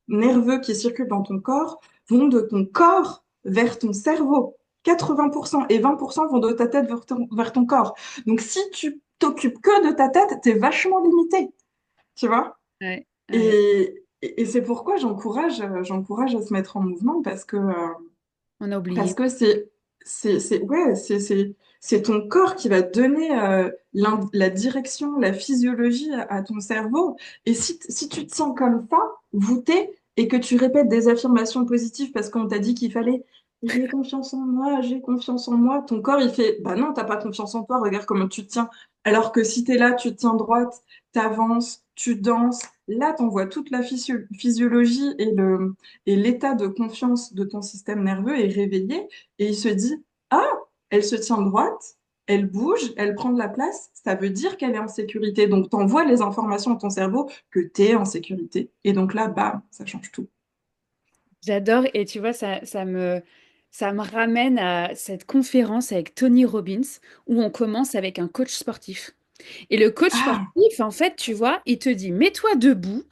nerveux qui circulent dans ton corps vont de ton corps vers ton cerveau. 80% et 20% vont de ta tête vers ton corps. Donc si tu t'occupes que de ta tête, t'es vachement limité, tu vois? Ouais, ouais. Et c'est pourquoi j'encourage à se mettre en mouvement On a parce oublié. que ouais, c'est ton corps qui va donner la direction, la physiologie à ton cerveau. Et si tu te sens comme ça, voûté, et que tu répètes des affirmations positives parce qu'on t'a dit qu'il fallait j'ai confiance en moi, ton corps il fait bah non, t'as pas confiance en toi, regarde comment tu te tiens. Alors que si t'es là, tu te tiens droite, t'avances, tu danses, là t'envoies toute la physiologie et l'état de confiance de ton système nerveux est réveillé et il se dit, ah, elle se tient droite, elle bouge, elle prend de la place, ça veut dire qu'elle est en sécurité. Donc, tu envoies les informations à ton cerveau que tu es en sécurité. Et donc là, bam, ça change tout. J'adore et tu vois, ça me ramène à cette conférence avec Tony Robbins où on commence avec un coach sportif. Et le coach Ah, sportif, en fait, tu vois, il te dit, mets-toi debout.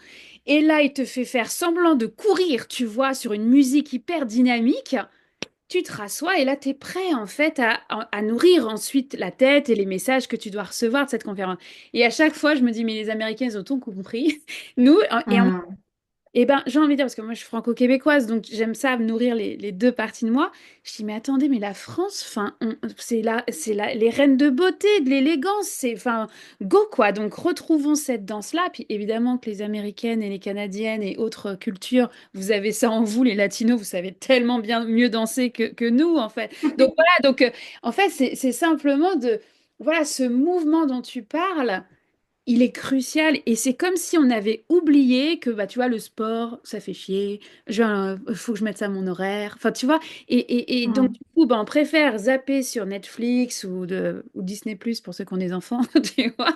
Et là, il te fait faire semblant de courir, tu vois, sur une musique hyper dynamique. Tu te rassois et là, tu es prêt, en fait, à nourrir ensuite la tête et les messages que tu dois recevoir de cette conférence. Et à chaque fois, je me dis, mais les Américains, ils ont tout compris. Nous, et en hum, eh ben, j'ai envie de dire, parce que moi je suis franco-québécoise, donc j'aime ça nourrir les deux parties de moi. Je dis, mais attendez, mais la France, enfin, les reines de beauté, de l'élégance, c'est, enfin, go quoi. Donc retrouvons cette danse-là. Puis évidemment que les Américaines et les Canadiennes et autres cultures, vous avez ça en vous, les Latinos, vous savez tellement bien mieux danser que nous, en fait. Donc voilà, donc en fait, c'est simplement voilà, ce mouvement dont tu parles. Il est crucial et c'est comme si on avait oublié que bah tu vois le sport ça fait chier, faut que je mette ça à mon horaire, enfin tu vois et donc hum. du coup bah, on préfère zapper sur Netflix ou Disney Plus pour ceux qui ont des enfants tu vois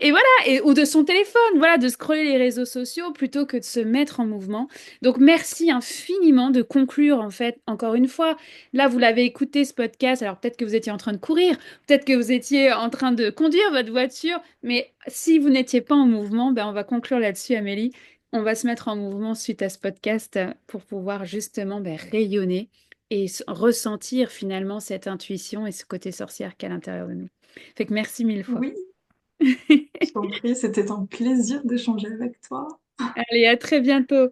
et voilà ou de son téléphone voilà de scroller les réseaux sociaux plutôt que de se mettre en mouvement. Donc merci infiniment de conclure en fait encore une fois là vous l'avez écouté ce podcast alors peut-être que vous étiez en train de courir, peut-être que vous étiez en train de conduire votre voiture. Mais si vous n'étiez pas en mouvement, ben on va conclure là-dessus, Amélie. On va se mettre en mouvement suite à ce podcast pour pouvoir justement ben, rayonner et ressentir finalement cette intuition et ce côté sorcière qu'il y a à l'intérieur de nous. Fait que merci mille fois. Oui, je t'en prie, c'était un plaisir d'échanger avec toi. Allez, à très bientôt.